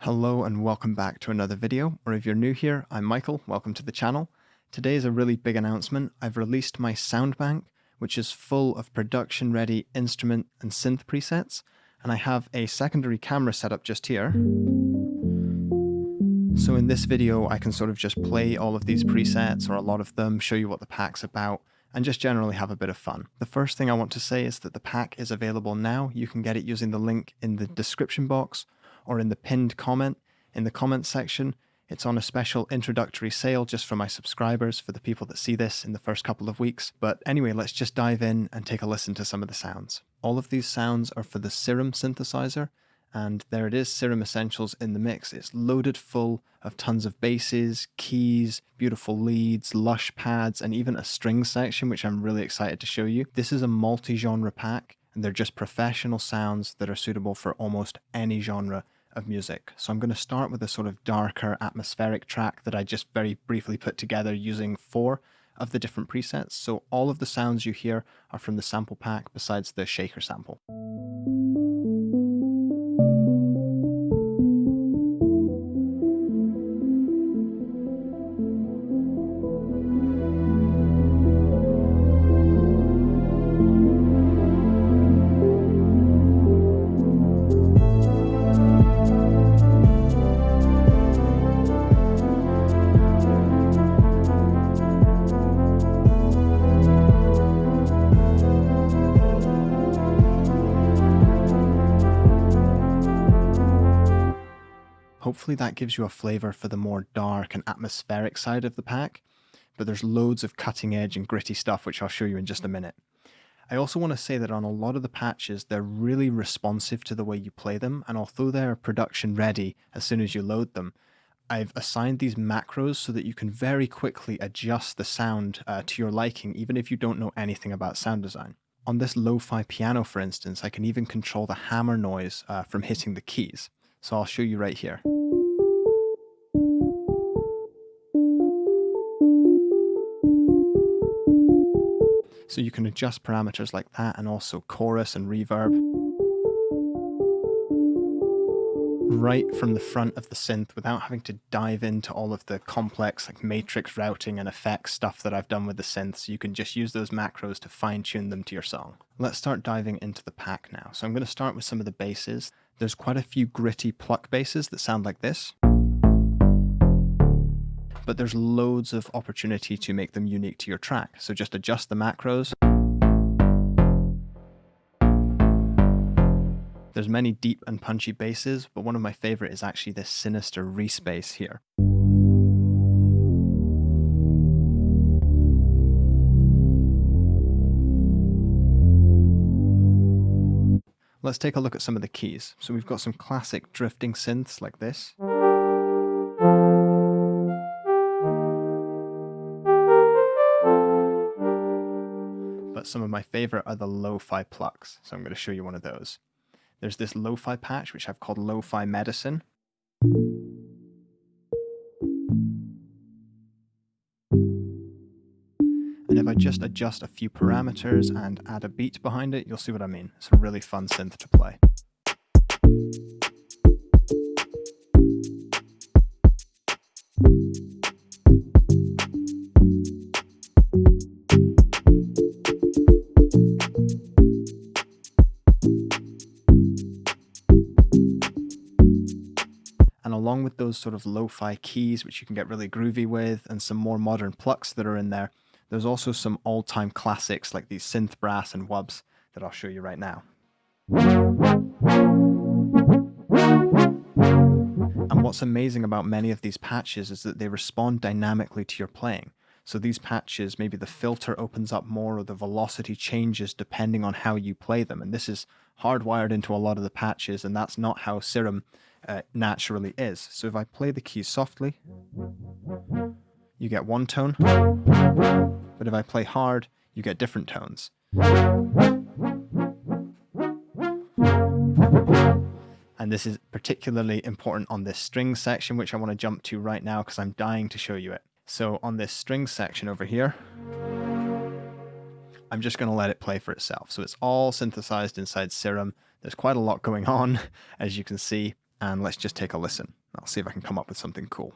Hello and welcome back to another video, or if you're new here, I'm Michael, welcome to the channel. Today is a really big announcement. I've released my sound bank, which is full of production-ready instrument and synth presets, and I have a secondary camera set up just here. So in this video, I can sort of just play all of these presets, or a lot of them, show you what the pack's about, and just generally have a bit of fun. The first thing I want to say is that the pack is available now. You can get it using the link in the description box, or in the pinned comment in the comments section. It's on a special introductory sale just for my subscribers, for the people that see this in the first couple of weeks. But anyway, let's just dive in and take a listen to some of the sounds. All of these sounds are for the Serum synthesizer, and there it is, Serum Essentials in the mix. It's loaded full of tons of basses, keys, beautiful leads, lush pads, and even a string section, which I'm really excited to show you. This is a multi-genre pack, and they're just professional sounds that are suitable for almost any genre of music. So I'm going to start with a sort of darker atmospheric track that I just very briefly put together using 4 of the different presets. So all of the sounds you hear are from the sample pack besides the shaker sample. Hopefully that gives you a flavor for the more dark and atmospheric side of the pack, but there's loads of cutting edge and gritty stuff which I'll show you in just a minute. I also want to say that on a lot of the patches, they're really responsive to the way you play them, and although they're production ready as soon as you load them, I've assigned these macros so that you can very quickly adjust the sound to your liking, even if you don't know anything about sound design. On this lo-fi piano, for instance, I can even control the hammer noise from hitting the keys. So I'll show you right here. So you can adjust parameters like that, and also chorus and reverb right from the front of the synth without having to dive into all of the complex like matrix routing and effects stuff that I've done with the synths. You can just use those macros to fine tune them to your song. Let's start diving into the pack now. So I'm going to start with some of the basses. There's quite a few gritty pluck basses that sound like this, but there's loads of opportunity to make them unique to your track. So just adjust the macros. There's many deep and punchy basses, but one of my favorite is actually this sinister re-space here. Let's take a look at some of the keys. So we've got some classic drifting synths like this. But some of my favorite are the lo-fi plucks. So I'm going to show you one of those. There's this lo-fi patch, which I've called Lo-Fi Medicine. And if I just adjust a few parameters and add a beat behind it, you'll see what I mean. It's a really fun synth to play. And along with those sort of lo-fi keys, which you can get really groovy with, and some more modern plucks that are in there, there's also some all-time classics like these synth brass and wubs that I'll show you right now. And what's amazing about many of these patches is that they respond dynamically to your playing. So these patches, maybe the filter opens up more or the velocity changes depending on how you play them. And this is hardwired into a lot of the patches, and that's not how Serum naturally is. So if I play the keys softly, you get one tone, but if I play hard, you get different tones. And this is particularly important on this string section, which I want to jump to right now because I'm dying to show you it. So on this string section over here, I'm just going to let it play for itself. So it's all synthesized inside Serum. There's quite a lot going on, as you can see. And let's just take a listen. I'll see if I can come up with something cool.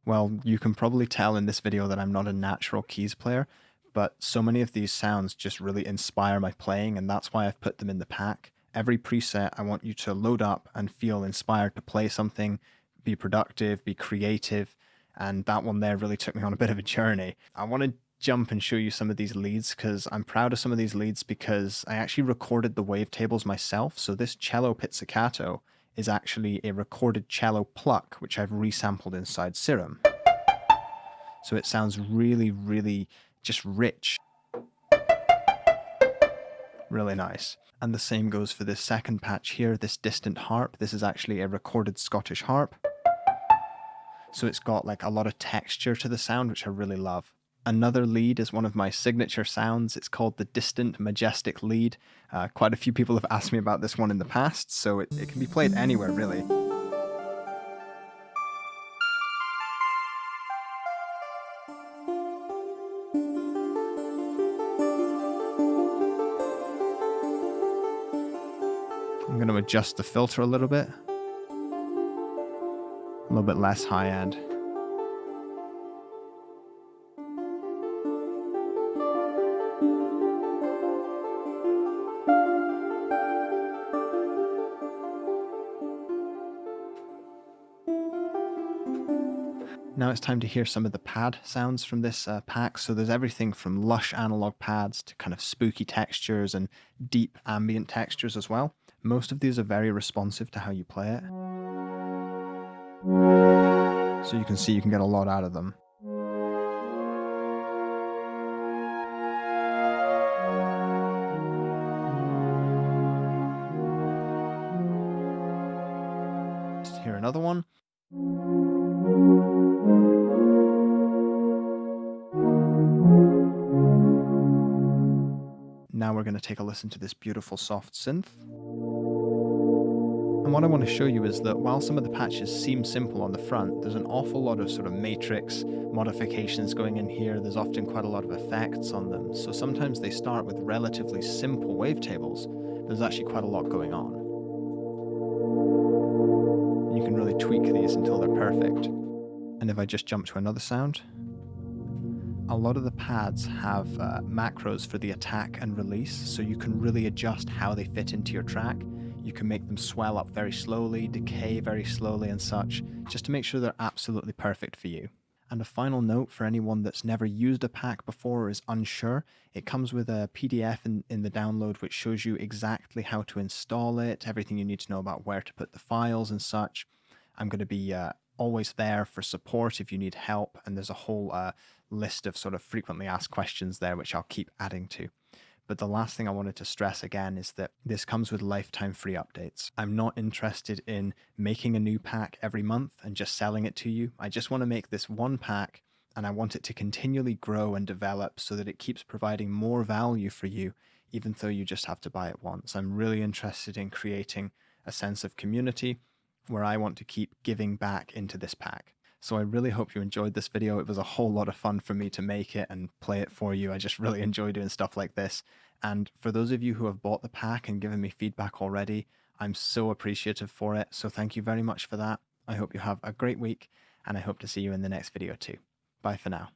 Well, you can probably tell in this video that I'm not a natural keys player, but so many of these sounds just really inspire my playing, and that's why I've put them in the pack. Every preset, I want you to load up and feel inspired to play something, be productive, be creative, and that one there really took me on a bit of a journey. I want to jump and show you some of these leads because I'm proud of some of these leads because I actually recorded the wavetables myself. So this cello pizzicato is actually a recorded cello pluck, which I've resampled inside Serum. So it sounds really, really just rich. Really nice. And the same goes for this second patch here, this distant harp. This is actually a recorded Scottish harp. So it's got like a lot of texture to the sound, which I really love. Another lead is one of my signature sounds. It's called the Distant Majestic Lead. Quite a few people have asked me about this one in the past, so it can be played anywhere, really. I'm going to adjust the filter a little bit less high end. Now it's time to hear some of the pad sounds from this pack. So there's everything from lush analog pads to kind of spooky textures and deep ambient textures as well. Most of these are very responsive to how you play it. So you can see you can get a lot out of them. Let's hear another one. Now we're going to take a listen to this beautiful soft synth. And what I want to show you is that while some of the patches seem simple on the front, there's an awful lot of sort of matrix modifications going in here. There's often quite a lot of effects on them. So sometimes they start with relatively simple wavetables. There's actually quite a lot going on. You can really tweak these until they're perfect. And if I just jump to another sound, a lot of the pads have macros for the attack and release, so you can really adjust how they fit into your track. You can make them swell up very slowly, decay very slowly and such, just to make sure they're absolutely perfect for you. And a final note for anyone that's never used a pack before or is unsure, it comes with a PDF in the download which shows you exactly how to install it, everything you need to know about where to put the files and such. I'm going to be always there for support if you need help, and there's a whole list of sort of frequently asked questions there which I'll keep adding to. But the last thing I wanted to stress again is that this comes with lifetime free updates. I'm not interested in making a new pack every month and just selling it to you. I just want to make this one pack, and I want it to continually grow and develop so that it keeps providing more value for you, even though you just have to buy it once. I'm really interested in creating a sense of community where I want to keep giving back into this pack. So I really hope you enjoyed this video. It was a whole lot of fun for me to make it and play it for you. I just really enjoy doing stuff like this. And for those of you who have bought the pack and given me feedback already, I'm so appreciative for it. So thank you very much for that. I hope you have a great week, and I hope to see you in the next video too. Bye for now.